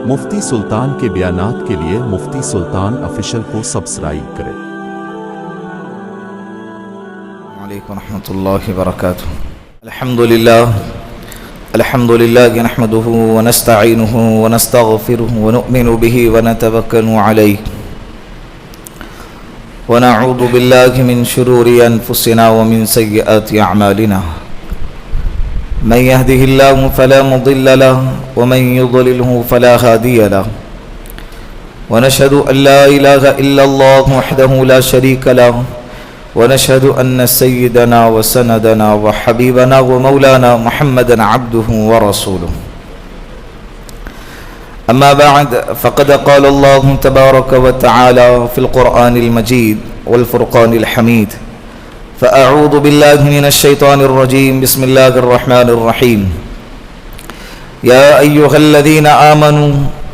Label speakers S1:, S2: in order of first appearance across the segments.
S1: مفتی سلطان کے بیانات کے لیے مفتی سلطان آفیشل کو سبسکرائب کریں۔
S2: السلام علیکم ورحمۃ اللہ وبرکاتہ۔ الحمد للہ نحمده ونستعینه ونستغفره ونؤمن به ونتوکل علیہ ونعوذ باللہ من شرور انفسنا ومن سیئات اعمالنا من يهده الله فلا مضل له ومن يضلله فلا هادي له ونشهد أن لا إله إلا الله وحده لا شريك له ونشهد أن سيدنا وسندنا وحبيبنا ومولانا محمدا عبده ورسوله أما بعد فقد قال الله تبارك وتعالى في القرآن المجيد والفرقان الحميد فأعوذ بالله من الشيطان الرجيم بسم الله الرحمن الرحيم يا أيها الذين آمنوا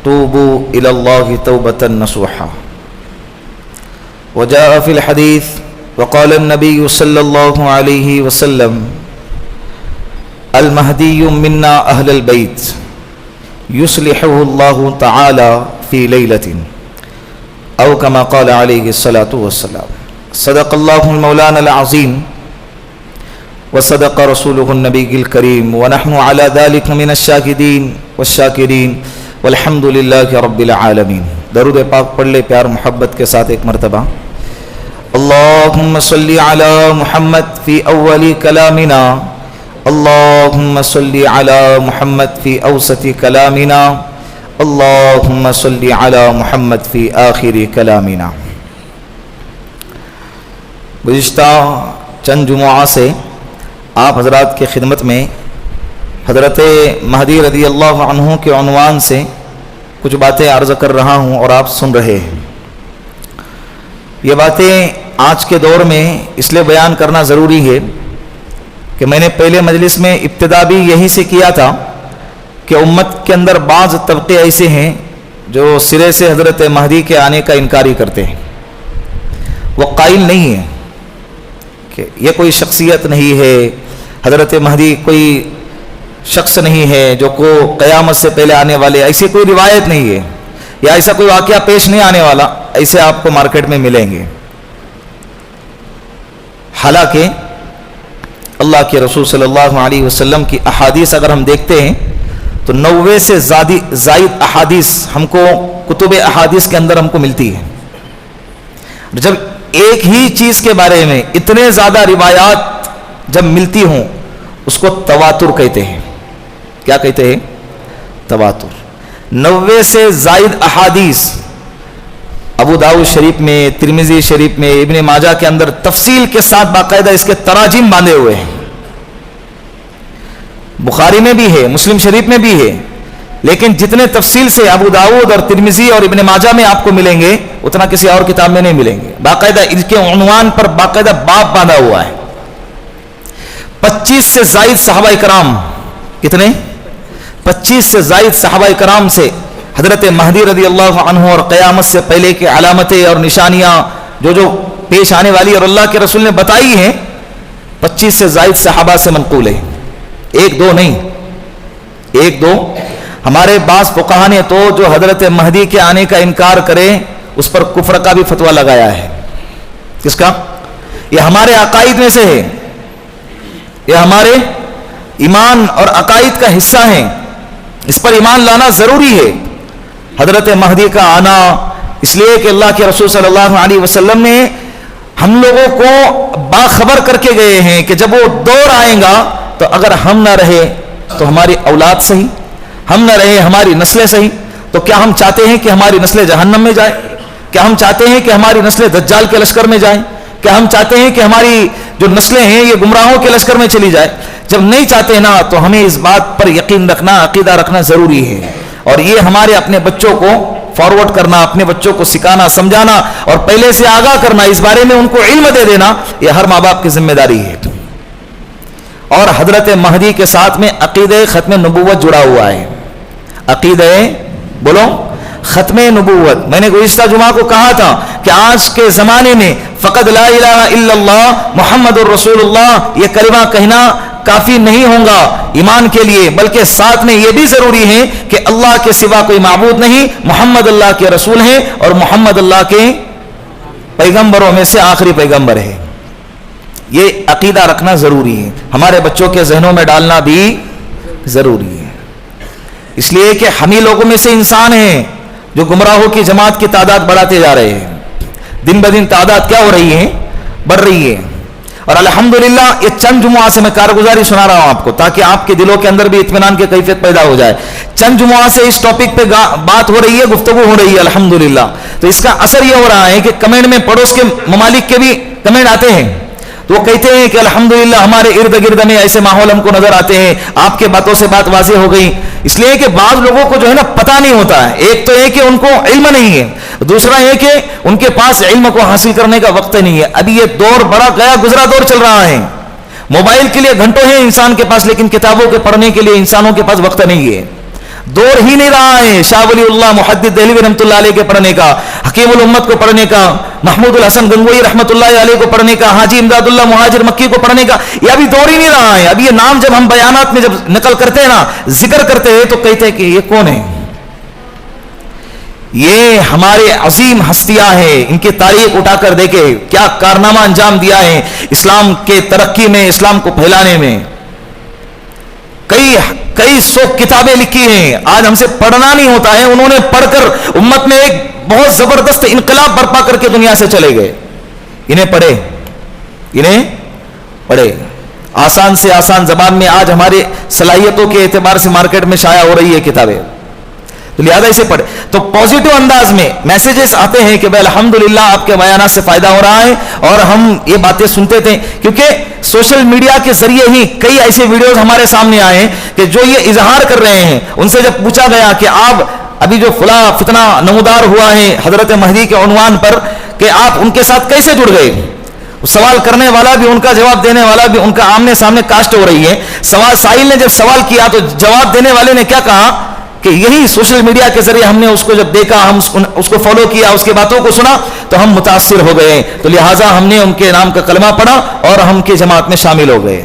S2: توبوا إلى الله توبة نصوحا وجاء في الحديث وقال النبي صلى الله عليه وسلم المهدي منا أهل البيت يصلحه الله تعالى في ليلة أو كما قال عليه الصلاة والسلام صدق الله المولانا العظيم وصدق رسوله النبي الكريم ونحن على ذلك من الشاهدين والشاكرين والحمد لله رب العالمين۔ درود پاک پڑھ لے پیار محبت کے ساتھ ایک مرتبہ۔ اللهم صل على محمد في اول كلامنا اللهم صل على محمد في اوسط كلامنا اللهم صل على محمد في آخر كلامنا۔ گزشتہ چند جمعہ سے آپ حضرات کی خدمت میں حضرت مہدی رضی اللہ عنہ کے عنوان سے کچھ باتیں عرض کر رہا ہوں اور آپ سن رہے ہیں۔ یہ باتیں آج کے دور میں اس لیے بیان کرنا ضروری ہے کہ میں نے پہلے مجلس میں ابتدا بھی یہی سے کیا تھا کہ امت کے اندر بعض طبقے ایسے ہیں جو سرے سے حضرت مہدی کے آنے کا انکاری کرتے ہیں۔ وہ قائل نہیں ہے کہ یہ کوئی شخصیت نہیں ہے، حضرت مہدی کوئی شخص نہیں ہے جو کو قیامت سے پہلے آنے والے، ایسی کوئی روایت نہیں ہے یا ایسا کوئی واقعہ پیش نہیں آنے والا، ایسے آپ کو مارکیٹ میں ملیں گے۔ حالانکہ اللہ کے رسول صلی اللہ علیہ وسلم کی احادیث اگر ہم دیکھتے ہیں تو 90 سے زائد احادیث ہم کو کتب احادیث کے اندر ہم کو ملتی ہے۔ جب ایک ہی چیز کے بارے میں اتنے زیادہ روایات جب ملتی ہوں اس کو تواتر کہتے ہیں۔ کیا کہتے ہیں؟ تواتر۔ 90 سے زائد احادیث ابو داؤد شریف میں، ترمذی شریف میں، ابن ماجہ کے اندر تفصیل کے ساتھ باقاعدہ اس کے تراجم باندھے ہوئے ہیں۔ بخاری میں بھی ہے، مسلم شریف میں بھی ہے، لیکن جتنے تفصیل سے ابو داؤد اور ترمذی اور ابن ماجہ میں آپ کو ملیں گے اتنا کسی اور کتاب میں نہیں ملیں گے۔ باقاعدہ ان کے عنوان پر باقاعدہ باب باندھا ہوا ہے۔ 25 سے زائد صحابہ کرام، کتنے؟ 25 سے زائد صحابہ کرام سے حضرت مہدی رضی اللہ عنہ اور قیامت سے پہلے کے علامتیں اور نشانیاں جو پیش آنے والی اور اللہ کے رسول نے بتائی ہیں 25 سے زائد صحابہ سے منقول ہے، ایک دو نہیں، ایک دو۔ ہمارے بعض فقہا نے تو جو حضرت مہدی کے آنے کا انکار کرے اس پر کفر کا بھی فتویٰ لگایا ہے۔ کس کا؟ یہ ہمارے عقائد میں سے ہے، یہ ہمارے ایمان اور عقائد کا حصہ ہیں، اس پر ایمان لانا ضروری ہے۔ حضرت مہدی کا آنا اس لیے کہ اللہ کے رسول صلی اللہ علیہ وسلم نے ہم لوگوں کو باخبر کر کے گئے ہیں کہ جب وہ دور آئے گا تو اگر ہم نہ رہے تو ہماری اولاد صحیح، ہم نہ رہے ہماری نسلیں صحیح، تو کیا ہم چاہتے ہیں کہ ہماری نسلیں جہنم میں جائیں؟ کیا ہم چاہتے ہیں کہ ہماری نسلیں دجال کے لشکر میں جائیں؟ کیا ہم چاہتے ہیں کہ ہماری جو نسلیں ہیں یہ گمراہوں کے لشکر میں چلی جائے؟ جب نہیں چاہتے نا تو ہمیں اس بات پر یقین رکھنا، عقیدہ رکھنا ضروری ہے، اور یہ ہمارے اپنے بچوں کو فارورڈ کرنا، اپنے بچوں کو سکھانا، سمجھانا اور پہلے سے آگاہ کرنا، اس بارے میں ان کو علم دے دینا، یہ ہر ماں باپ کی ذمہ داری ہے۔ اور حضرت مہدی کے ساتھ میں عقیدہ ختم نبوت جڑا ہوا ہے۔ عقیدہ بولو ختم نبوت۔ میں نے گزشتہ جمعہ کو کہا تھا کہ آج کے زمانے میں فقط لا الہ الا اللہ محمد الرسول اللہ یہ کلمہ کہنا کافی نہیں ہوگا ایمان کے لیے، بلکہ ساتھ میں یہ بھی ضروری ہے کہ اللہ کے سوا کوئی معبود نہیں، محمد اللہ کے رسول ہیں اور محمد اللہ کے پیغمبروں میں سے آخری پیغمبر ہے۔ یہ عقیدہ رکھنا ضروری ہے، ہمارے بچوں کے ذہنوں میں ڈالنا بھی ضروری ہے، اس لیے کہ ہم ہی لوگوں میں سے انسان ہیں جو گمراہوں کی جماعت کی تعداد بڑھاتے جا رہے ہیں۔ دن بدن تعداد کیا ہو رہی ہے؟ بڑھ رہی ہے۔ اور الحمدللہ یہ چند جمعہ سے میں کارگزاری سنا رہا ہوں آپ کو، تاکہ آپ کے دلوں کے اندر بھی اطمینان کی کیفیت پیدا ہو جائے۔ چند جمعہ سے اس ٹاپک پہ بات ہو رہی ہے، گفتگو ہو رہی ہے الحمدللہ، تو اس کا اثر یہ ہو رہا ہے کہ کمنٹ میں پڑوس کے ممالک کے بھی کمنٹ آتے ہیں، تو وہ کہتے ہیں کہ الحمدللہ ہمارے ارد گرد میں ایسے ماحول ہم کو نظر آتے ہیں، آپ کے باتوں سے بات واضح ہو گئی۔ اس لیے کہ بعض لوگوں کو جو ہے نا پتہ نہیں ہوتا ہے، ایک تو یہ کہ ان کو علم نہیں ہے، دوسرا یہ کہ ان کے پاس علم کو حاصل کرنے کا وقت نہیں ہے۔ ابھی یہ دور بڑا گیا گزرا دور چل رہا ہے، موبائل کے لیے گھنٹوں ہیں انسان کے پاس، لیکن کتابوں کے پڑھنے کے لیے انسانوں کے پاس وقت نہیں ہے، دور ہی نہیں رہا ہے شاہ ولی اللہ محدث دہلوی رحمۃ اللہ علیہ کے پڑھنے کا، حکیم الامت کو پڑھنے کا، محمود الحسن گنگوئی رحمۃ اللہ علیہ کو پڑھنے کا، حاجی امداد اللہ مہاجر مکی کو پڑھنے کا، یہ ابھی دور ہی نہیں رہا ہے۔ ابھی یہ نام جب ہم بیانات میں جب نقل کرتے ہیں نا، ذکر کرتے ہیں، تو کہتے ہیں کہ یہ کون ہے؟ یہ ہمارے عظیم ہستیاں ہیں، ان کی تاریخ اٹھا کر دیکھے کیا کارنامہ انجام دیا ہے اسلام کے ترقی میں، اسلام کو پھیلانے میں۔ کئی سو کتابیں لکھی ہیں، آج ہم سے پڑھنا نہیں ہوتا ہے، انہوں نے پڑھ کر امت میں ایک بہت زبردست انقلاب برپا کر کے دنیا سے چلے گئے۔ انہیں پڑھے آسان سے آسان زبان میں آج ہمارے صلاحیتوں کے اعتبار سے مارکیٹ میں شائع ہو رہی ہے کتابیں، تو لہذا اسے پڑھے تو پازیٹو انداز میں میسیجز آتے ہیں کہ بھائی الحمدللہ آپ کے بیانات سے فائدہ ہو رہا ہے، اور ہم یہ باتیں سنتے تھے، کیونکہ سوشل میڈیا کے ذریعے ہی کئی ایسے ویڈیوز ہمارے سامنے آئے ہیں کہ جو یہ اظہار کر رہے ہیں، ان سے جب پوچھا گیا کہ آپ ابھی جو فلاں فتنہ نمودار ہوا ہے حضرت مہدی کے عنوان پر، کہ آپ ان کے ساتھ کیسے جڑ گئے، سوال کرنے والا بھی ان کا جواب دینے والا بھی ان کا آمنے سامنے کاسٹ ہو رہی ہے۔ سائل نے جب سوال کیا تو جواب دینے والے نے کیا کہا کہ یہی سوشل میڈیا کے ذریعے ہم نے اس کو جب دیکھا، ہم اس کو فالو کیا، اس کی باتوں کو سنا تو ہم متاثر ہو گئے، تو لہٰذا ہم نے ان کے نام کا کلمہ پڑھا اور ہم کی جماعت میں شامل ہو گئے۔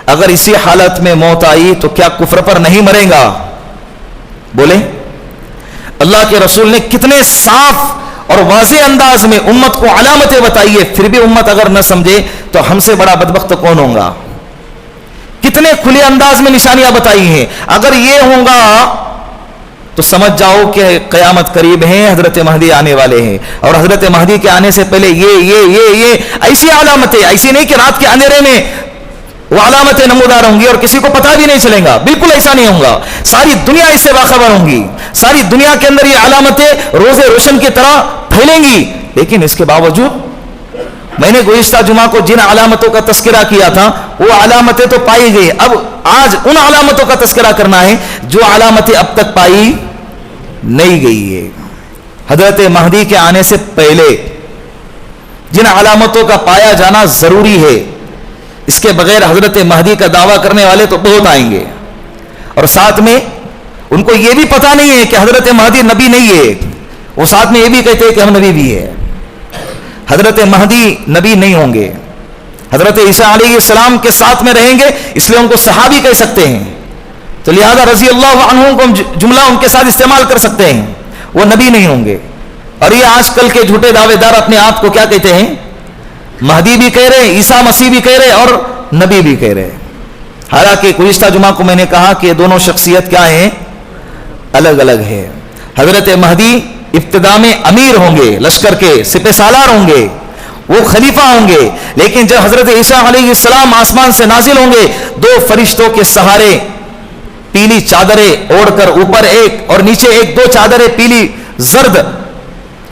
S2: اگر اسی حالت میں موت آئی تو کیا کفر پر نہیں مرے گا؟ بولیں۔ اللہ کے رسول نے کتنے صاف اور واضح انداز میں امت کو علامتیں بتائی ہے، پھر بھی امت اگر نہ سمجھے تو ہم سے بڑا بدبخت کون ہوگا؟ کتنے کھلے انداز میں نشانیاں بتائی ہیں، اگر یہ ہوگا تو سمجھ جاؤ کہ قیامت قریب ہے، حضرت مہدی آنے والے ہیں، اور حضرت مہدی کے آنے سے پہلے یہ ایسی علامتیں، ایسی نہیں کہ رات کے اندھیرے میں وہ علامتیں نمودار ہوں گی اور کسی کو پتہ بھی نہیں چلے گا، بالکل ایسا نہیں ہوگا، ساری دنیا اس سے باخبر ہوں گی، ساری دنیا کے اندر یہ علامتیں روز روشن کی طرح پھیلیں گی۔ لیکن اس کے باوجود میں نے گزشتہ جمعہ کو جن علامتوں کا تذکرہ کیا تھا وہ علامتیں تو پائی گئی، اب آج ان علامتوں کا تذکرہ کرنا ہے جو علامتیں اب تک پائی نہیں گئی ہے۔ حضرت مہدی کے آنے سے پہلے جن علامتوں کا پایا جانا ضروری ہے، اس کے بغیر حضرت مہدی کا دعویٰ کرنے والے تو بہت آئیں گے، اور ساتھ میں ان کو یہ بھی پتہ نہیں ہے کہ حضرت مہدی نبی نہیں ہے، وہ ساتھ میں یہ بھی کہتے ہیں کہ ہم نبی بھی ہے۔ حضرت مہدی نبی نہیں ہوں گے، حضرت عیسیٰ علیہ السلام کے ساتھ میں رہیں گے، اس لیے ان کو صحابی کہہ سکتے ہیں، تو لہذا رضی اللہ عنہ کو جملہ ان کے ساتھ استعمال کر سکتے ہیں، وہ نبی نہیں ہوں گے۔ اور یہ آج کل کے جھوٹے دعوے دار اپنے آپ کو کیا کہتے ہیں؟ مہدی بھی کہہ رہے، عیسیٰ مسیح بھی کہہ رہے اور نبی بھی کہہ رہے، حالانکہ گزشتہ جمعہ کو میں نے کہا کہ دونوں شخصیت کیا ہیں؟ الگ الگ ہے۔ حضرت مہدی ابتدا میں امیر ہوں گے، لشکر کے سپہ سالار ہوں گے، وہ خلیفہ ہوں گے، لیکن جب حضرت عیسیٰ علیہ السلام آسمان سے نازل ہوں گے، دو فرشتوں کے سہارے پیلی چادریں اوڑھ کر اوپر ایک اور نیچے ایک، دو چادریں پیلی زرد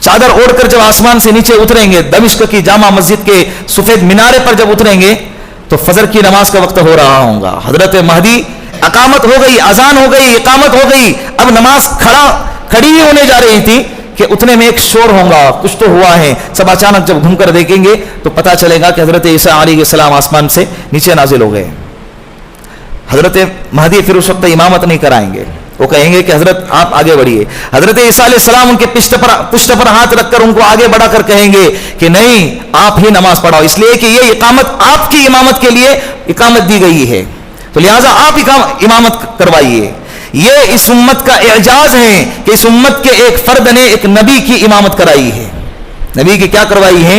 S2: چادر اوڑھ کر جب آسمان سے نیچے اتریں گے، دمشق کی جامع مسجد کے سفید مینارے پر جب اتریں گے تو فجر کی نماز کا وقت ہو رہا ہوگا۔ حضرت مہدی اقامت ہو گئی، اذان ہو گئی، اقامت ہو گئی، اب نماز کھڑی ہی ہونے جا رہی تھی کہ اتنے میں ایک شور ہوگا، کچھ تو ہوا ہے، سب اچانک جب گھوم کر دیکھیں گے تو پتہ چلے گا کہ حضرت عیسیٰ علیہ السلام آسمان سے نیچے نازل ہو گئے۔ حضرت مہدی پھر اس وقت امامت نہیں کرائیں گے، وہ کہیں گے کہ حضرت آپ آگے بڑھیے. حضرت عیسیٰ علیہ السلام ان کے پشت پر ہاتھ رکھ کر ان کو آگے بڑھا کر کہیں گے کہ نہیں آپ ہی نماز پڑھاؤ, اس لیے کہ یہ اقامت آپ کی امامت کے لیے اقامت دی گئی ہے, تو لہٰذا آپ امامت کروائیے. یہ اس امت کا اعجاز ہے کہ اس امت کے ایک فرد نے ایک نبی کی امامت کرائی ہے. نبی کی کیا کروائی ہے؟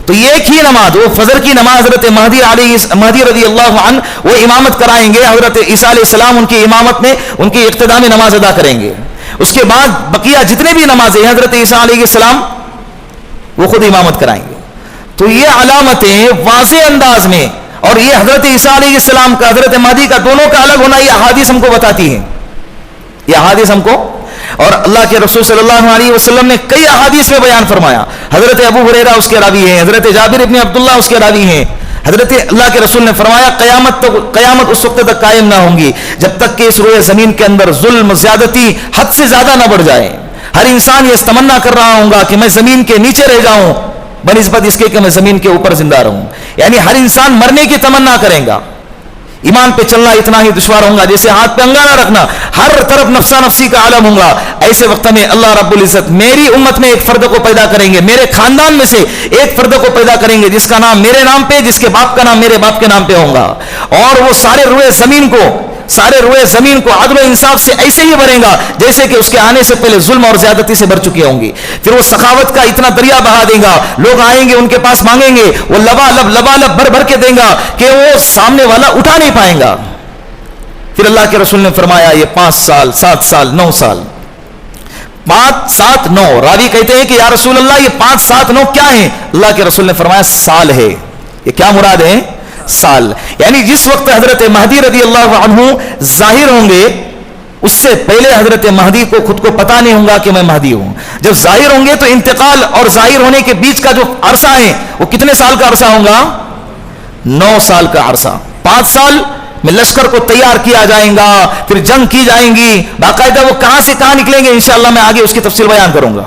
S2: تو یہ ایک ہی نماز, وہ فجر کی نماز حضرت مہدی رضی اللہ عنہ وہ امامت کرائیں گے. حضرت عیسیٰ علیہ السلام ان کی امامت میں ان کی اقتداء میں نماز ادا کریں گے. اس کے بعد بقیہ جتنے بھی نمازیں ہیں حضرت عیسیٰ علیہ السلام وہ خود امامت کرائیں گے. تو یہ علامتیں واضح انداز میں, اور یہ حضرت عیسیٰ علیہ السلام کا حضرت مہدی کا دونوں کا الگ ہونا یہ احادیث ہم کو بتاتی ہیں. یہ احادیث ہم کو, اور اللہ کے رسول صلی اللہ علیہ وسلم نے کئی احادیث میں بیان فرمایا. حضرت ابو ہریرہ اس کے راوی ہیں, حضرت جابر ابن عبداللہ اس کے راوی ہیں. حضرت اللہ کے رسول نے فرمایا قیامت اس وقت تک قائم نہ ہوں گی جب تک کہ اس روئے زمین کے اندر ظلم زیادتی حد سے زیادہ نہ بڑھ جائے. ہر انسان یہ تمنا کر رہا ہوگا کہ میں زمین کے نیچے رہ جاؤں بنسبت اس کے کہ میں زمین کے اوپر زندہ رہوں. یعنی ہر انسان مرنے کی تمنا کرے گا. ایمان پہ چلنا اتنا ہی دشوار ہوگا جیسے ہاتھ پہ انگارہ رکھنا, ہر طرف نفسا نفسی کا عالم ہوگا. ایسے وقت میں اللہ رب العزت میری امت میں ایک فرد کو پیدا کریں گے, میرے خاندان میں سے ایک فرد کو پیدا کریں گے جس کا نام میرے نام پہ, جس کے باپ کا نام میرے باپ کے نام پہ ہوگا, اور وہ سارے روئے زمین کو عدل و انصاف سے ایسے ہی بھرے گا جیسے کہ اس کے آنے سے پہلے ظلم اور زیادتی سے بھر چکی ہوں گی. پھر وہ سخاوت کا اتنا دریا بہا دے گا, لوگ آئیں گے ان کے پاس مانگیں گے, وہ لبالب بھر کے دیں گا کہ وہ سامنے والا اٹھا نہیں پائیں گا. پھر اللہ کے رسول نے فرمایا یہ 5 سال 7 سال 9 سال 5 7 9 راوی کہتے ہیں کہ یا رسول اللہ یہ 5 7 9 کیا ہیں؟ اللہ کے رسول نے فرمایا سال ہے. یہ کیا مراد ہے؟ سال. یعنی جس وقت حضرت مہدی رضی اللہ عنہ ظاہر ہوں گے اس سے پہلے حضرت مہدی کو خود کو پتا نہیں ہوگا کہ میں مہدی ہوں. جب ظاہر ہوں گے تو انتقال اور ظاہر ہونے کے بیچ کا جو عرصہ ہے وہ کتنے سال کا عرصہ ہوگا؟ 9 سال کا عرصہ. 5 سال میں لشکر کو تیار کیا جائے گا, پھر جنگ کی جائیں گی باقاعدہ, وہ کہاں سے کہاں نکلیں گے انشاءاللہ میں آگے اس کی تفصیل بیان کروں گا.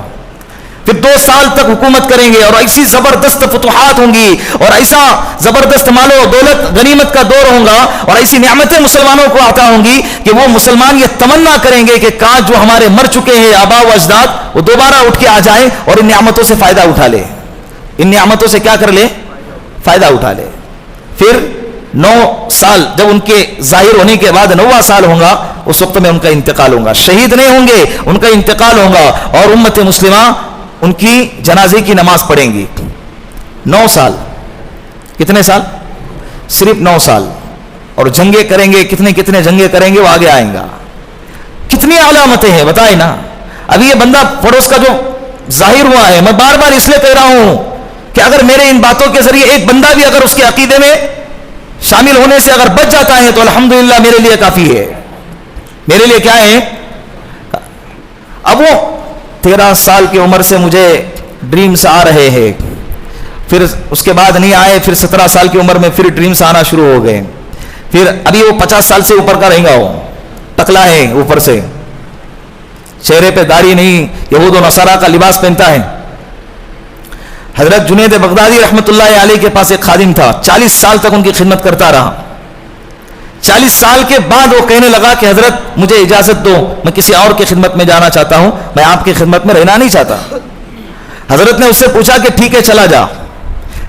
S2: پھر 2 سال تک حکومت کریں گے اور ایسی زبردست فتوحات ہوں گی اور ایسا زبردست مال و دولت غنیمت کا دور ہوگا اور ایسی نعمتیں مسلمانوں کو عطا ہوں گی کہ وہ مسلمان یہ تمنا کریں گے کہ کاش جو ہمارے مر چکے ہیں آباء و اجداد وہ دوبارہ اٹھ کے آ جائیں اور ان نعمتوں سے فائدہ اٹھا لے, ان نعمتوں سے کیا کر لے؟ فائدہ اٹھا لے. پھر 9 سال جب ان کے ظاہر ہونے کے بعد 9واں سال ہوگا اس وقت میں ان کا انتقال ہوگا. شہید نہیں ہوں گے, ان کا انتقال ہوگا اور امت مسلمہ ان کی جنازے کی نماز پڑھیں گی. 9 سال. کتنے سال؟ صرف 9 سال. اور جنگیں کریں گے, کتنے جنگیں کریں گے وہ آگے آئیں گا. کتنی علامتیں ہیں بتائیں نا. ابھی یہ بندہ پڑوس کا جو ظاہر ہوا ہے, میں بار بار اس لیے کہہ رہا ہوں کہ اگر میرے ان باتوں کے ذریعے ایک بندہ بھی اگر اس کے عقیدے میں شامل ہونے سے اگر بچ جاتا ہے تو الحمدللہ میرے لیے کافی ہے. میرے لیے کیا ہے؟ اب وہ 13 سال کی عمر سے مجھے ڈریمز آ رہے ہیں, پھر اس کے بعد نہیں آئے, پھر 17 سال کی عمر میں پھر ڈریمز آنا شروع ہو گئے. پھر ابھی وہ 50 سال سے اوپر کا رہے گا, وہ ٹکلا ہے اوپر سے, چہرے پہ داڑھی نہیں, یہود و نصارہ کا لباس پہنتا ہے. حضرت جنید بغدادی رحمت اللہ علیہ کے پاس ایک خادم تھا, 40 سال تک ان کی خدمت کرتا رہا. 40 سال کے بعد وہ کہنے لگا کہ حضرت مجھے اجازت دو, میں کسی اور کی خدمت میں جانا چاہتا ہوں, میں آپ کی خدمت میں رہنا نہیں چاہتا. حضرت نے اس سے پوچھا کہ ٹھیک ہے چلا جا,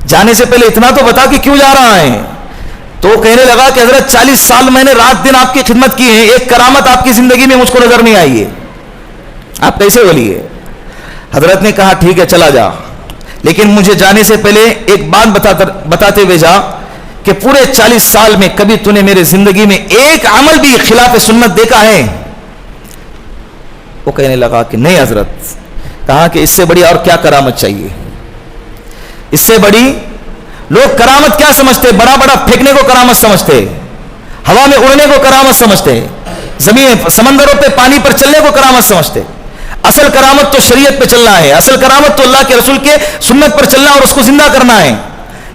S2: جانے سے پہلے اتنا تو بتا کہ کیوں جا رہا ہے. تو وہ کہنے لگا کہ حضرت 40 سال میں نے رات دن آپ کی خدمت کی ہے, ایک کرامت آپ کی زندگی میں مجھ کو نظر نہیں آئی ہے, آپ کیسے ولی ہے؟ حضرت نے کہا ٹھیک ہے چلا جا, لیکن مجھے جانے سے پہلے ایک بات بتاتے ہوئے جا کہ پورے 40 سال میں کبھی تو نے میرے زندگی میں ایک عمل بھی خلاف سنت دیکھا ہے؟ وہ کہنے لگا کہ نہیں حضرت. کہا کہ اس سے بڑی اور کیا کرامت چاہیے؟ اس سے بڑی لوگ کرامت کیا سمجھتے؟ بڑا بڑا پھینکنے کو کرامت سمجھتے, ہوا میں اڑنے کو کرامت سمجھتے, زمین سمندروں پہ پانی پر چلنے کو کرامت سمجھتے. اصل کرامت تو شریعت پہ چلنا ہے, اصل کرامت تو اللہ کے رسول کے سنت پر چلنا اور اس کو زندہ کرنا ہے.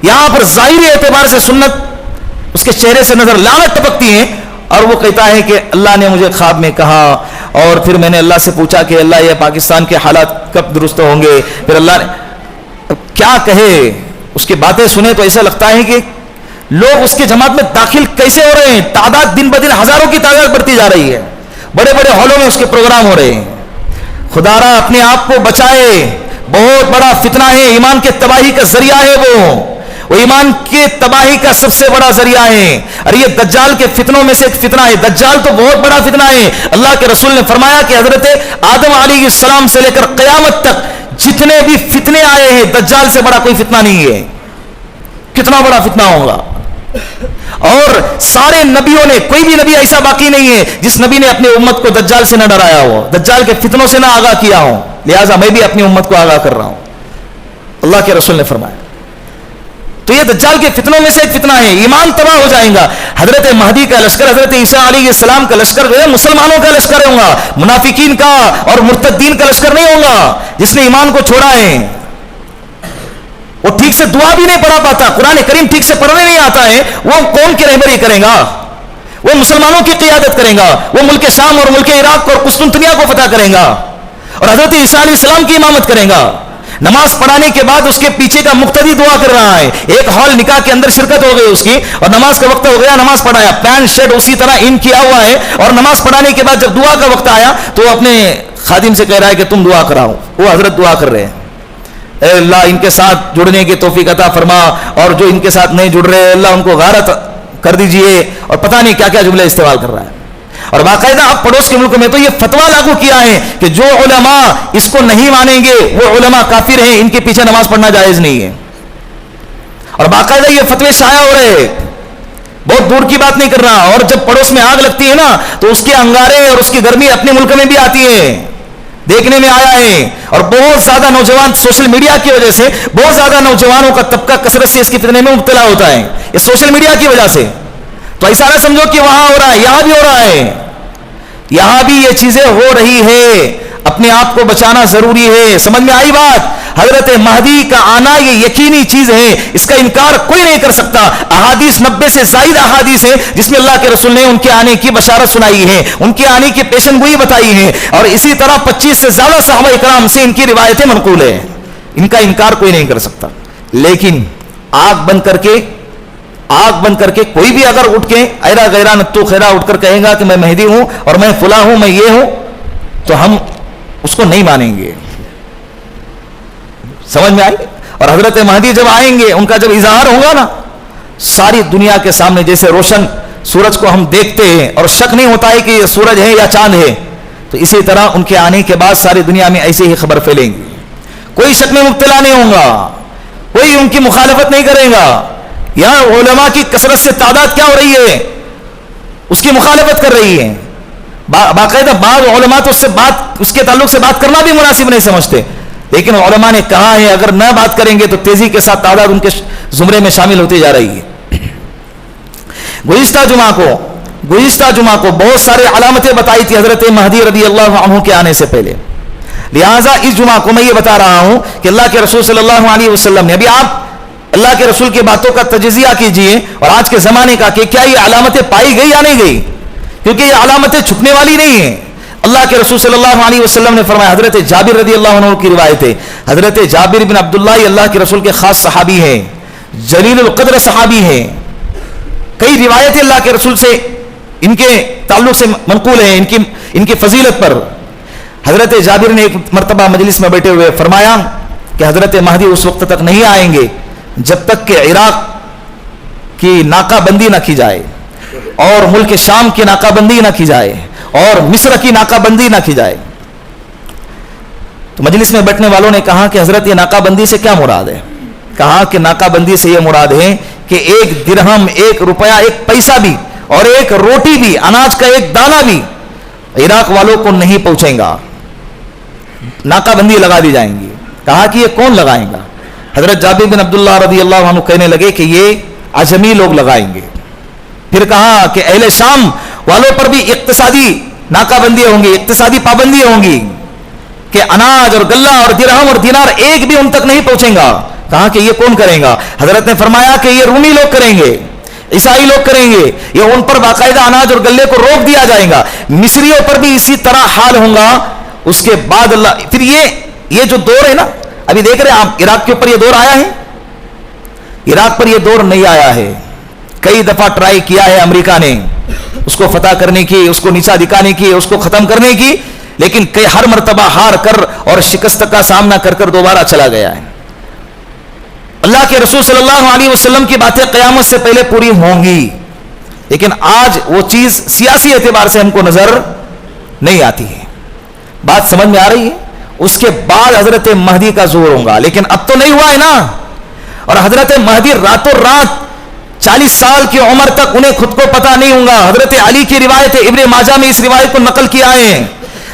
S2: یہاں پر ظاہری اعتبار سے سنت اس کے چہرے سے نظر لعنت ٹپکتی ہیں, اور وہ کہتا ہے کہ اللہ نے مجھے خواب میں کہا, اور پھر میں نے اللہ سے پوچھا کہ اللہ یہ پاکستان کے حالات کب درست ہوں گے. پھر اللہ نے کیا کہے, اس کی باتیں سنے تو ایسا لگتا ہے کہ لوگ اس کی جماعت میں داخل کیسے ہو رہے ہیں. تعداد دن بدن ہزاروں کی تعداد بڑھتی جا رہی ہے. بڑے بڑے ہالوں میں اس کے پروگرام ہو رہے ہیں. خدارا اپنے آپ کو بچائے, بہت بڑا فتنہ ہے, ایمان کے تباہی کا ذریعہ ہے, وہ ایمان کے تباہی کا سب سے بڑا ذریعہ ہے. اور یہ دجال کے فتنوں میں سے ایک فتنہ ہے. دجال تو بہت بڑا فتنہ ہے. اللہ کے رسول نے فرمایا کہ حضرت آدم علیہ السلام سے لے کر قیامت تک جتنے بھی فتنے آئے ہیں, دجال سے بڑا کوئی فتنہ نہیں ہے. کتنا بڑا فتنہ ہوگا. اور سارے نبیوں نے, کوئی بھی نبی ایسا باقی نہیں ہے جس نبی نے اپنی امت کو دجال سے نہ ڈرایا ہو, دجال کے فتنوں سے نہ آگاہ کیا ہو. لہٰذا میں بھی اپنی امت کو آگاہ کر رہا ہوں. اللہ کے رسول نے فرمایا. تو یہ دجال کے فتنوں میں سے ایک فتنہ ہے. ایمان تباہ ہو جائیں گا. حضرت مہدی کا لشکر, حضرت عیسیٰ علیہ السلام کا لشکر جو ہے مسلمانوں کا لشکر ہوگا, منافقین کا اور مرتدین کا لشکر نہیں ہوگا. جس نے ایمان کو چھوڑا ہے وہ ٹھیک سے دعا بھی نہیں پڑھا پاتا, قرآن کریم ٹھیک سے پڑھنے نہیں آتا ہے, وہ قوم کی رہبری کرے گا, وہ مسلمانوں کی قیادت کرے گا, وہ ملک شام اور ملک عراق اور قسطنطنیہ کو فتح کرے گا, اور حضرت عیسیٰ علیہ السلام کی امامت کرے گا. نماز پڑھانے کے بعد اس کے پیچھے کا مقتدی دعا کر رہا ہے. ایک ہال نکاح کے اندر شرکت ہو گئی اس کی, اور نماز کا وقت ہو گیا, نماز پڑھایا, پینٹ شرٹ اسی طرح ان کیا ہوا ہے, اور نماز پڑھانے کے بعد جب دعا کا وقت آیا تو وہ اپنے خادم سے کہہ رہا ہے کہ تم دعا کراؤ. وہ حضرت دعا کر رہے ہیں, اے اللہ ان کے ساتھ جڑنے کی توفیق عطا فرما, اور جو ان کے ساتھ نہیں جڑ رہے اللہ ان کو غارت کر دیجئے, اور پتہ نہیں کیا کیا جملے استعمال کر رہا ہے. اور باقاعدہ اب پڑوس کے ملک میں تو یہ فتویٰ لاگو کیا ہے کہ جو علماء اس کو نہیں مانیں گے وہ علماء کافر ہیں, ان کے پیچھے نماز پڑھنا جائز نہیں ہے. اور باقاعدہ یہ فتوے شائع ہو رہے ہیں, بہت دور کی بات نہیں کر رہا. اور جب پڑوس میں آگ لگتی ہے نا تو اس کے انگارے اور اس کی گرمی اپنے ملک میں بھی آتی ہے, دیکھنے میں آیا ہے. اور بہت زیادہ نوجوان سوشل میڈیا کی وجہ سے, بہت زیادہ نوجوانوں کا طبقہ کثرت سے اس کی فتنے میں مبتلا ہوتا ہے, یہ سوشل میڈیا کی وجہ سے. تو ایسا نہ سمجھو کہ وہاں ہو رہا ہے, یہاں بھی ہو رہا ہے, یہاں بھی یہ چیزیں ہو رہی ہے. اپنے آپ کو بچانا ضروری ہے. سمجھ میں آئی بات؟ حضرت مہدی کا آنا یہ یقینی چیز ہے, اس کا انکار کوئی نہیں کر سکتا. احادیث 90 سے زائد احادیث ہیں جس میں اللہ کے رسول نے ان کے آنے کی بشارت سنائی ہے, ان کے آنے کی پیشن گوئی بتائی ہے, اور اسی طرح 25 سے زیادہ صحابہ کرام سے ان کی روایتیں منقول ہیں. ان کا انکار کوئی نہیں کر سکتا. لیکن آنکھ بند کر کے کوئی بھی اگر اٹھ کے ایرا غیرا نتو خیرا اٹھ کر کہے گا کہ میں مہدی ہوں اور میں فلاں ہوں, میں یہ ہوں, تو ہم اس کو نہیں مانیں گے. سمجھ میں آئی؟ اور حضرت مہدی جب آئیں گے, ان کا جب اظہار ہوگا نا ساری دنیا کے سامنے, جیسے روشن سورج کو ہم دیکھتے ہیں اور شک نہیں ہوتا ہے کہ یہ سورج ہے یا چاند ہے, تو اسی طرح ان کے آنے کے بعد ساری دنیا میں ایسے ہی خبر پھیلیں گی. کوئی شک میں مبتلا نہیں ہوگا, کوئی ان کی مخالفت نہیں کرے گا. یہاں علماء کی کثرت سے تعداد کیا ہو رہی ہے, اس کی مخالفت کر رہی ہے. باقاعدہ بعض علماء تو اس کے تعلق سے بات کرنا بھی مناسب نہیں سمجھتے, لیکن علماء نے کہا ہے اگر نہ بات کریں گے تو تیزی کے ساتھ تعداد ان کے زمرے میں شامل ہوتی جا رہی ہے. گزشتہ جمعہ کو بہت سارے علامتیں بتائی تھی حضرت مہدی رضی اللہ عنہ کے آنے سے پہلے. لہٰذا اس جمعہ کو میں یہ بتا رہا ہوں کہ اللہ کے رسول صلی اللہ علیہ وسلم نے, ابھی آپ اللہ کے رسول کی باتوں کا تجزیہ کیجئے اور آج کے زمانے کا کہ کیا یہ علامتیں پائی گئی یا نہیں گئی, کیونکہ یہ علامتیں چھپنے والی نہیں ہیں. اللہ کے رسول صلی اللہ علیہ وسلم نے فرمایا, حضرت جابر رضی اللہ عنہ کی روایت ہے, حضرت جابر بن عبداللہ اللہ کے رسول کے خاص صحابی ہیں, جلیل القدر صحابی ہیں. کئی روایتیں اللہ کے رسول سے ان کے تعلق سے منقول ہیں, ان کی فضیلت پر. حضرت جابر نے ایک مرتبہ مجلس میں بیٹھے ہوئے فرمایا کہ حضرت مہدی اس وقت تک نہیں آئیں گے جب تک کہ عراق کی ناکہ بندی نہ کی جائے, اور ملک شام کی ناکہ بندی نہ کی جائے, اور مصر کی ناکہ بندی نہ کی جائے. تو مجلس میں بیٹھنے والوں نے کہا کہ حضرت یہ ناکہ بندی سے کیا مراد ہے؟ کہا کہ ناکہ بندی سے یہ مراد ہے کہ 1 درہم, 1 روپیہ, 1 پیسہ بھی اور 1 روٹی بھی, اناج کا 1 دانہ بھی عراق والوں کو نہیں پہنچے گا. ناکہ بندی لگا دی جائیں گی. کہا کہ یہ کون لگائیں گا؟ حضرت جابر بن عبداللہ رضی اللہ عنہ کہنے لگے کہ یہ عجمی لوگ لگائیں گے. پھر کہا کہ اہل شام والوں پر بھی اقتصادی ناکہ بندی ہوں گی, اقتصادی پابندی ہوں گی کہ اناج اور غلہ اور درہم اور دینار ایک بھی ان تک نہیں پہنچے گا. کہا کہ یہ کون کرے گا؟ حضرت نے فرمایا کہ یہ رومی لوگ کریں گے, عیسائی لوگ کریں گے. یہ ان پر باقاعدہ اناج اور غلے کو روک دیا جائے گا. مصریوں پر بھی اسی طرح حال ہوگا. اس کے بعد اللہ, پھر یہ جو دور ہے نا, ابھی دیکھ رہے ہیں آپ عراق کے اوپر یہ دور آیا ہے, عراق پر یہ دور نہیں آیا ہے. کئی دفعہ ٹرائی کیا ہے امریکہ نے, اس کو فتح کرنے کی, اس کو نیچا دکھانے کی, اس کو ختم کرنے کی, لیکن کئی ہر مرتبہ ہار کر اور شکست کا سامنا کر کر دوبارہ چلا گیا ہے. اللہ کے رسول صلی اللہ علیہ وسلم کی باتیں قیامت سے پہلے پوری ہوں گی, لیکن آج وہ چیز سیاسی اعتبار سے ہم کو نظر نہیں آتی ہے. بات سمجھ میں آ رہی ہے؟ اس کے بعد حضرت مہدی کا ظہور ہوگا, لیکن اب تو نہیں ہوا ہے نا. اور حضرت مہدی راتوں رات 40 سال کی عمر تک انہیں خود کو پتا نہیں ہوگا. حضرت علی کی روایت ہے, ابن ماجہ میں اس روایت کو نقل کیا ہے.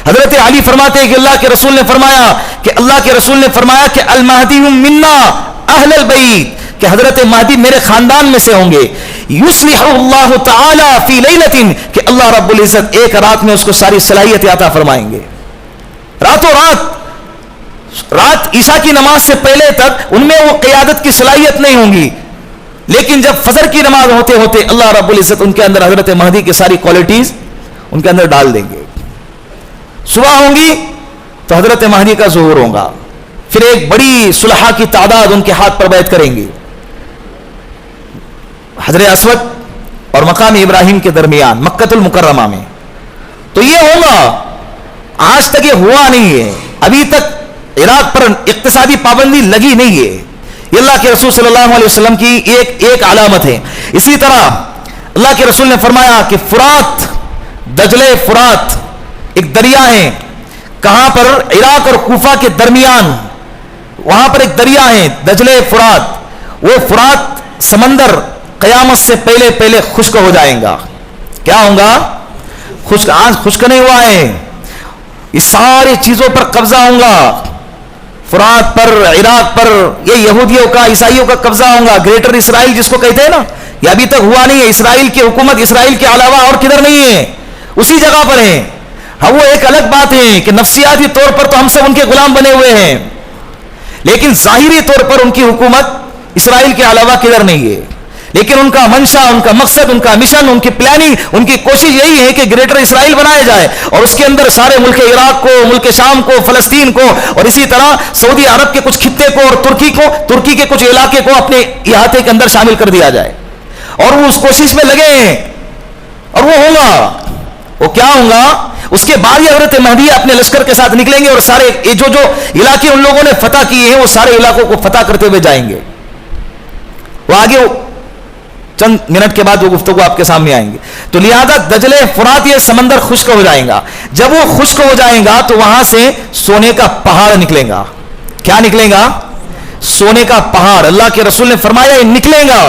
S2: حضرت علی فرماتے ہیں کہ اللہ کے رسول نے فرمایا کہ المہدی منا اہل البیت, کہ حضرت مہدی میرے خاندان میں سے ہوں گے. یصلح اللہ تعالی فی لیلۃ, کہ اللہ رب العزت ایک رات میں اس کو ساری صلاحیت عطا فرمائیں گے. راتوں رات عشاء کی نماز سے پہلے تک ان میں وہ قیادت کی صلاحیت نہیں ہوں گی, لیکن جب فجر کی نماز ہوتے ہوتے اللہ رب العزت ان کے اندر حضرت مہدی کی ساری کوالٹیز ان کے اندر ڈال دیں گے. صبح ہوں گی تو حضرت مہدی کا ظہور ہوگا. پھر ایک بڑی صلحاء کی تعداد ان کے ہاتھ پر بیعت کریں گے حجر اسود اور مقام ابراہیم کے درمیان مکۃ المکرمہ میں. تو یہ ہوگا, آج تک یہ ہوا نہیں ہے. ابھی تک عراق پر اقتصادی پابندی لگی نہیں ہے. یہ اللہ کے رسول صلی اللہ علیہ وسلم کی ایک علامت ہے. اسی طرح اللہ کے رسول نے فرمایا کہ فرات, دجلے فرات ایک دریا ہے. کہاں پر؟ عراق اور کوفہ کے درمیان, وہاں پر ایک دریا ہے دجلے فرات. وہ فرات سمندر قیامت سے پہلے خشک ہو جائیں گا. کیا ہوگا؟ خشک. آج خشک نہیں ہوا ہے, یہ ساری چیزوں پر قبضہ ہوگا. فرات پر, عراق پر, یہ یہودیوں کا, عیسائیوں کا قبضہ ہوگا. گریٹر اسرائیل جس کو کہتے ہیں نا, یہ ابھی تک ہوا نہیں ہے. اسرائیل کی حکومت اسرائیل کے علاوہ اور کدھر نہیں ہے, اسی جگہ پر ہے. ہاں, وہ ایک الگ بات ہے کہ نفسیاتی طور پر تو ہم سب ان کے غلام بنے ہوئے ہیں, لیکن ظاہری طور پر ان کی حکومت اسرائیل کے علاوہ کدھر نہیں ہے. لیکن ان کا منشا, ان کا مقصد, ان کا مشن, ان کی پلاننگ, ان کی کوشش یہی ہے کہ گریٹر اسرائیل بنایا جائے اور اس کے اندر سارے ملک عراق کو, ملک شام کو, فلسطین کو اور اسی طرح سعودی عرب کے کچھ خطے کو اور ترکی کے کچھ علاقے کو اپنے احاطے کے اندر شامل کر دیا جائے. اور وہ اس کوشش میں لگے ہیں اور وہ ہوگا. وہ کیا ہوگا؟ اس کے بعد یہ حضرت مہدی اپنے لشکر کے ساتھ نکلیں گے اور سارے جو علاقے ان لوگوں نے فتح کیے ہیں وہ سارے علاقوں کو فتح کرتے ہوئے جائیں گے. وہ آگے چند منٹ کے بعد وہ گفتگو آپ کے سامنے آئیں گے. تو لہذا دجلے فرات یہ سمندر خشک ہو جائیں گا. جب وہ خشک ہو جائیں گا تو وہاں سے سونے کا پہاڑ نکلے گا. کیا نکلے گا؟ سونے کا پہاڑ. اللہ کے رسول نے فرمایا یہ نکلے گا.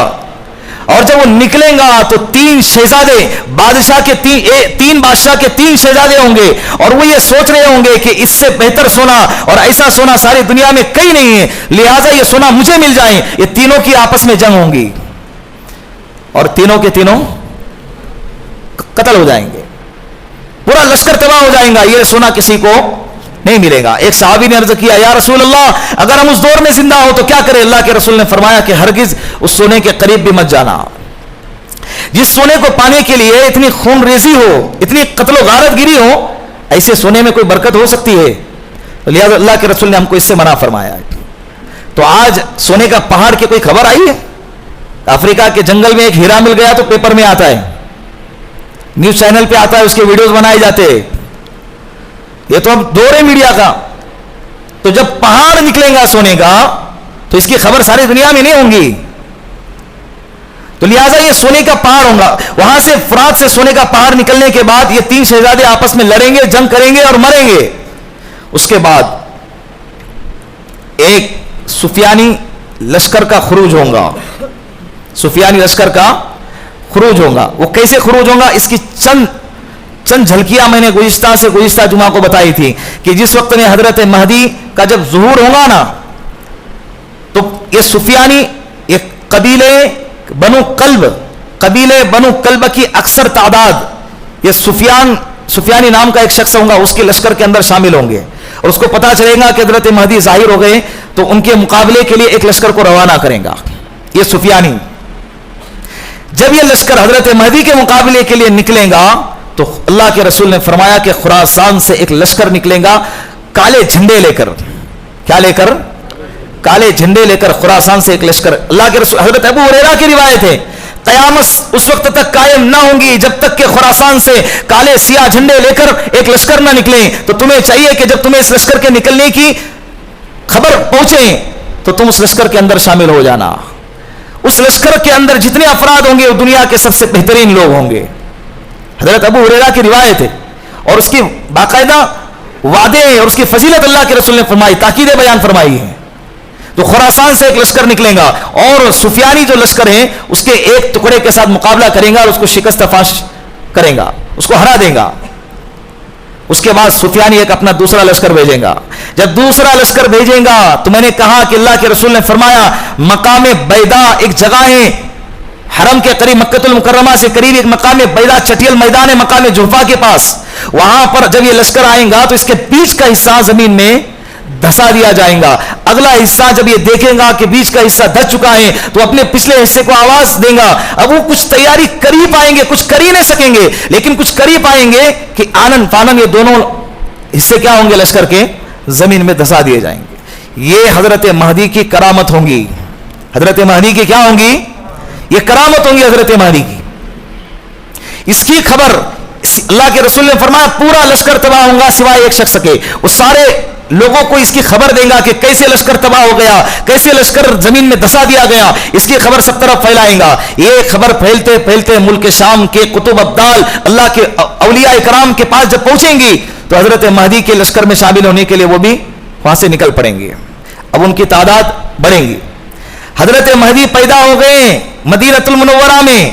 S2: اور جب وہ نکلے گا تو 3 شہزادے, بادشاہ کے 3 بادشاہ کے 3 شہزادے ہوں گے اور وہ یہ سوچ رہے ہوں گے کہ اس سے بہتر سونا اور ایسا سونا ساری دنیا میں کہیں نہیں ہے, لہٰذا یہ سونا مجھے مل جائے. یہ تینوں کی آپس میں جنگ ہوں گی اور تینوں کے تینوں قتل ہو جائیں گے. پورا لشکر تباہ ہو جائے گا. یہ سونا کسی کو نہیں ملے گا. ایک صحابی نے عرض کیا, یا رسول اللہ, اگر ہم اس دور میں زندہ ہو تو کیا کریں؟ اللہ کے رسول نے فرمایا کہ ہرگز اس سونے کے قریب بھی مت جانا. جس سونے کو پانے کے لیے اتنی خون ریزی ہو, اتنی قتل و غارت گیری ہو, ایسے سونے میں کوئی برکت ہو سکتی ہے؟ لہذا اللہ کے رسول نے ہم کو اس سے منع فرمایا. تو آج سونے کا پہاڑ کی کوئی خبر آئی ہے؟ افریقہ کے جنگل میں ایک ہیرا مل گیا تو پیپر میں آتا ہے, نیوز چینل پہ آتا ہے, اس کے ویڈیوز بنائے جاتے ہیں. یہ تو اب دور ہے میڈیا کا. تو جب پہاڑ نکلے گا سونے کا تو اس کی خبر ساری دنیا میں نہیں ہوں گی. تو لہٰذا یہ سونے کا پہاڑ ہوگا. وہاں سے فرات سے سونے کا پہاڑ نکلنے کے بعد یہ 3 شہزادے آپس میں لڑیں گے, جنگ کریں گے اور مریں گے. اس کے بعد ایک سفیانی لشکر کا خروج ہوگا. سفیانی لشکر کا خروج ہوگا. وہ کیسے خروج ہوگا اس کی چند جھلکیاں میں نے گزشتہ جمعہ کو بتائی تھی کہ جس وقت میں حضرت مہدی کا جب ظہور ہوگا نا تو یہ سفیانی, ایک قبیلے بنو کلب کی اکثر تعداد یہ سفیانی نام کا ایک شخص ہوگا, اس کے لشکر کے اندر شامل ہوں گے اور اس کو پتا چلے گا کہ حضرت مہدی ظاہر ہو گئے تو ان کے مقابلے کے لیے ایک لشکر کو روانہ کریں گا. یہ سفیانی جب یہ لشکر حضرت مہدی کے مقابلے کے لیے نکلے گا تو اللہ کے رسول نے فرمایا کہ خراسان سے ایک لشکر نکلے گا کالے جھنڈے لے کر. کیا لے کر؟ کالے جھنڈے لے کر خراسان سے ایک لشکر. اللہ کے رسول, حضرت ابو ہریرہ کی روایت ہے, قیامت اس وقت تک قائم نہ ہوں گی جب تک کہ خراسان سے کالے سیاہ جھنڈے لے کر ایک لشکر نہ نکلیں. تو تمہیں چاہیے کہ جب تمہیں اس لشکر کے نکلنے کی خبر پہنچے تو تم اس لشکر کے اندر شامل ہو جانا. اس لشکر کے اندر جتنے افراد ہوں گے وہ دنیا کے سب سے بہترین لوگ ہوں گے. حضرت ابو ہریرہ کی روایت ہے اور اس کی باقاعدہ وعدے اور اس کی فضیلت اللہ کے رسول نے فرمائی, تاکید بیان فرمائی ہے. تو خراسان سے ایک لشکر نکلے گا اور سفیانی جو لشکر ہے اس کے ایک ٹکڑے کے ساتھ مقابلہ کرے گا اور اس کو شکست فاش کرے گا, اس کو ہرا دے گا. اس کے بعد سفیانی ایک اپنا دوسرا لشکر بھیجے گا. جب دوسرا لشکر بھیجے گا تو میں نے کہا کہ اللہ کے رسول نے فرمایا مقام بیدا ایک جگہ ہے حرم کے قریب, مکۃ المکرمہ سے قریب ایک مقام بیدا, چٹیل میدان ہے مقام جحفہ کے پاس. وہاں پر جب یہ لشکر آئے گا تو اس کے بیچ کا حصہ زمین میں دھسا دیا جائے گا. اگلا حصہ جب یہ دیکھے گا کہ بیچ کا حصہ دھس چکا ہے تو اپنے پچھلے حصے کو آواز دے گا. اب وہ کچھ تیاری کری پائیں گے, کچھ کر ہی نہیں سکیں گے, لیکن کچھ کر ہی پائیں گے کہ آنن فانن یہ دونوں حصے کیا ہوں گے لشکر کے, زمین میں دھسا دیے جائیں گے. یہ حضرت مہدی کی کرامت ہوں گی. حضرت مہدی کی کیا ہوں گی, یہ کرامت ہوں گی حضرت مہدی کی. اس کی خبر اللہ کے رسول نے فرمایا پورا لشکر تباہ ہوگا سوائے ایک شخص کے. وہ سارے لوگوں کو اس کی خبر دے گا کہ کیسے لشکر تباہ ہو گیا, کیسے لشکر زمین میں دھسا دیا گیا. اس کی خبر سب طرف پھیلائیں گا. یہ خبر پھیلتے پھیلتے ملک شام کے قطب ابدال اللہ کے اولیاء کرام کے پاس جب پہنچیں گی تو حضرت مہدی کے لشکر میں شامل ہونے کے لیے وہ بھی وہاں سے نکل پڑیں گے. اب ان کی تعداد بڑھیں گی. حضرت مہدی پیدا ہو گئے مدینہ المنورہ میں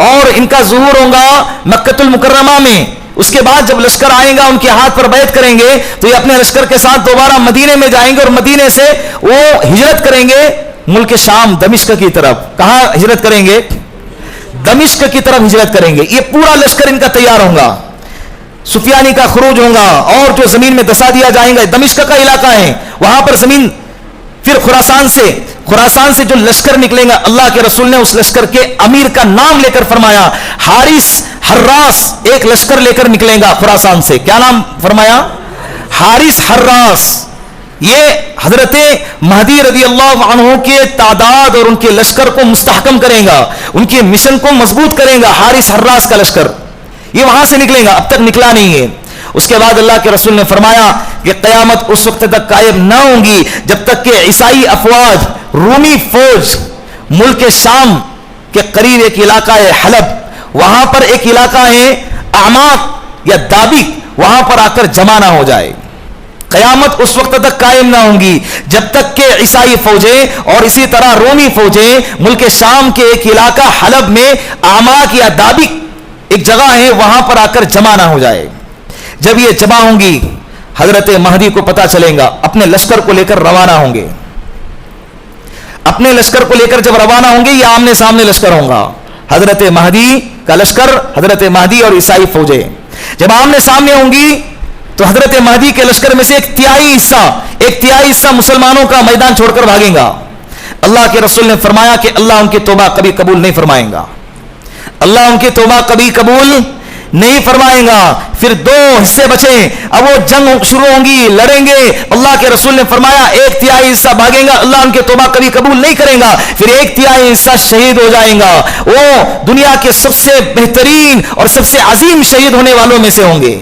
S2: اور ان کا ظہور ہوگا مکۃ المکرمہ میں. اس کے بعد جب لشکر آئے گا ان کے ہاتھ پر بیعت کریں گے تو یہ اپنے لشکر کے ساتھ دوبارہ مدینے میں جائیں گے اور مدینے سے وہ ہجرت کریں گے ملک شام دمشق کی طرف. کہاں ہجرت کریں گے, دمشق کی طرف ہجرت کریں گے. یہ پورا لشکر ان کا تیار ہوگا, سفیانی کا خروج ہوگا اور جو زمین میں دھسا دیا جائے گا. دمشق کا علاقہ ہے وہاں پر زمین. پھر خراسان سے جو لشکر نکلے گا اللہ کے رسول نے اس لشکر کے امیر کا نام لے کر فرمایا حارث حراس. ایک لشکر لے کر نکلے گا خراسان سے, کیا نام فرمایا, حارث حراس. یہ حضرت مہدی رضی اللہ عنہ کے تعداد اور ان کے لشکر کو مستحکم کرے گا, ان کے مشن کو مضبوط کرے گا. حارث حراس کا لشکر یہ وہاں سے نکلے گا, اب تک نکلا نہیں ہے. اس کے بعد اللہ کے رسول نے فرمایا کہ قیامت اس وقت تک قائم نہ ہوں گی جب تک کہ عیسائی افواج, رومی فوج ملک شام کے قریب ایک علاقہ ہے حلب, وہاں پر ایک علاقہ ہے اعماق یا دابق, وہاں پر آ کر جمع نہ ہو جائے. قیامت اس وقت تک قائم نہ ہوں گی جب تک کہ عیسائی فوجیں اور اسی طرح رومی فوجیں ملک شام کے ایک علاقہ حلب میں اعماق یا دابق ایک جگہ ہے وہاں پر آ کر جمع نہ ہو جائے. جب یہ جمع ہوں گی حضرت مہدی کو پتا چلے گا, اپنے لشکر کو لے کر روانہ ہوں گے. اپنے لشکر کو لے کر جب روانہ ہوں گے یہ آمنے سامنے لشکر ہوگا. حضرت مہدی کا لشکر, حضرت مہدی اور عیسائی فوجیں جب آمنے سامنے ہوں گی تو حضرت مہدی کے لشکر میں سے ایک تہائی حصہ مسلمانوں کا میدان چھوڑ کر بھاگے گا. اللہ کے رسول نے فرمایا کہ اللہ ان کی توبہ کبھی قبول نہیں فرمائے گا, اللہ ان کی توبہ کبھی قبول نہیں فرمائے گا. پھر دو حصے بچے, اب وہ جنگ شروع ہوں گی, لڑیں گے. اللہ کے رسول نے فرمایا ایک تہائی حصہ بھاگے گا, اللہ ان کے توبہ کبھی قبول نہیں کرے گا. پھر ایک تہائی حصہ شہید ہو جائے گا, وہ دنیا کے سب سے بہترین اور سب سے عظیم شہید ہونے والوں میں سے ہوں گے.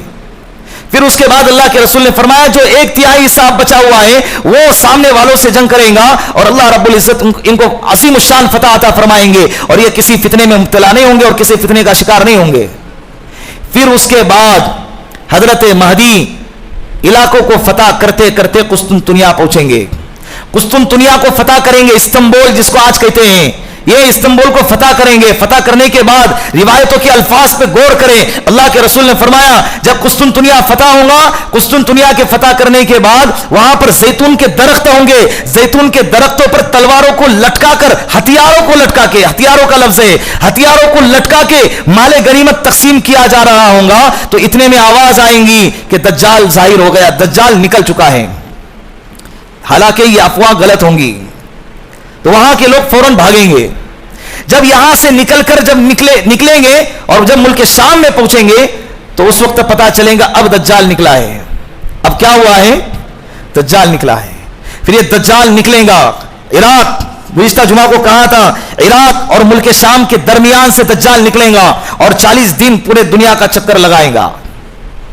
S2: پھر اس کے بعد اللہ کے رسول نے فرمایا جو ایک تہائی حصہ بچا ہوا ہے وہ سامنے والوں سے جنگ کرے گا اور اللہ رب العزت ان کو عظیم الشان فتح عطا فرمائیں گے اور یہ کسی فتنے میں مبتلا نہیں ہوں گے اور کسی فتنے کا شکار نہیں ہوں گے. پھر اس کے بعد حضرت مہدی علاقوں کو فتح کرتے کرتے قسطنطنیہ پہنچیں گے. قسطنطنیہ کو فتح کریں گے, استنبول جس کو آج کہتے ہیں, یہ استنبول کو فتح کریں گے. فتح کرنے کے بعد روایتوں کے الفاظ پہ غور کریں. اللہ کے رسول نے فرمایا جب قسطنطنیہ فتح ہوگا, قسطنطنیہ کے فتح کرنے کے بعد وہاں پر زیتون کے درخت ہوں گے. زیتون کے درختوں پر تلواروں کو لٹکا کر, ہتھیاروں کو لٹکا کے, ہتھیاروں کا لفظ ہے, ہتھیاروں کو لٹکا کے مال غنیمت تقسیم کیا جا رہا ہوگا. تو اتنے میں آواز آئیں گی کہ دجال ظاہر ہو گیا, دجال نکل چکا ہے. حالانکہ یہ افواہ غلط ہوں گی. تو وہاں کے لوگ فوراً بھاگیں گے. جب یہاں سے نکل کر جب نکلیں گے اور جب ملک شام میں پہنچیں گے تو اس وقت پتا چلے گا اب دجال نکلا ہے. اب کیا ہوا ہے, دجال نکلا ہے. پھر یہ دجال نکلے گا عراق گزشتہ جمعہ کو کہا تھا عراق اور ملک شام کے درمیان سے دجال نکلے گا اور 40 دن پورے دنیا کا چکر لگائے گا.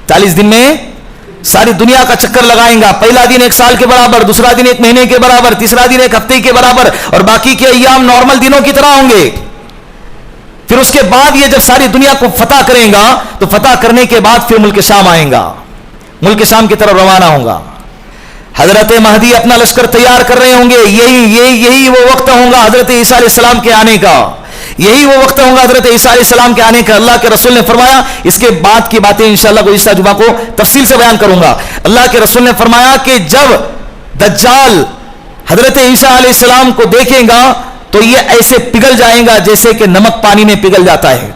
S2: 40 دن میں ساری دنیا کا چکر لگائیں گا. پہلا دن 1 سال کے برابر, دوسرا دن 1 مہینے کے برابر, تیسرا دن 1 ہفتے کے برابر, اور باقی کے ایام نارمل دنوں کی طرح ہوں گے. پھر اس کے بعد یہ جب ساری دنیا کو فتح کرے گا تو فتح کرنے کے بعد پھر ملک شام آئیں گا, ملک شام کی طرف روانہ ہوں گا. حضرت مہدی اپنا لشکر تیار کر رہے ہوں گے. یہی وہ وقت ہوگا حضرت عیسیٰ علیہ السلام کے آنے کا. یہی وہ وقت ہوگا حضرت عیسیٰ علیہ السلام کے آنے کا. اللہ کے رسول نے فرمایا, اس کے بعد کی باتیں انشاءاللہ گزشتہ جمعہ کو تفصیل سے بیان کروں گا. اللہ کے رسول نے فرمایا کہ جب دجال حضرت عیسیٰ علیہ السلام کو دیکھیں گا تو یہ ایسے پگھل جائیں گا جیسے کہ نمک پانی میں پگھل جاتا ہے,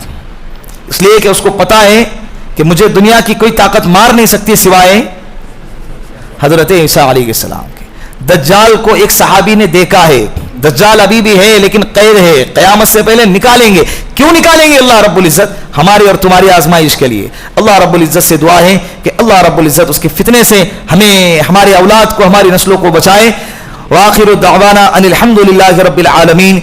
S2: اس لیے کہ اس کو پتا ہے کہ مجھے دنیا کی کوئی طاقت مار نہیں سکتی سوائے حضرت عیسیٰ علیہ السلام کے. دجال کو ایک صحابی نے دیکھا ہے. دجال ابھی بھی ہے لیکن قید ہے, قیامت سے پہلے نکالیں گے. کیوں نکالیں گے؟ اللہ رب العزت ہماری اور تمہاری آزمائش کے لیے. اللہ رب العزت سے دعا ہے کہ اللہ رب العزت اس کے فتنے سے ہمیں, ہمارے اولاد کو, ہماری نسلوں کو بچائے. وآخر دعوانا ان الحمد للہ رب العالمین.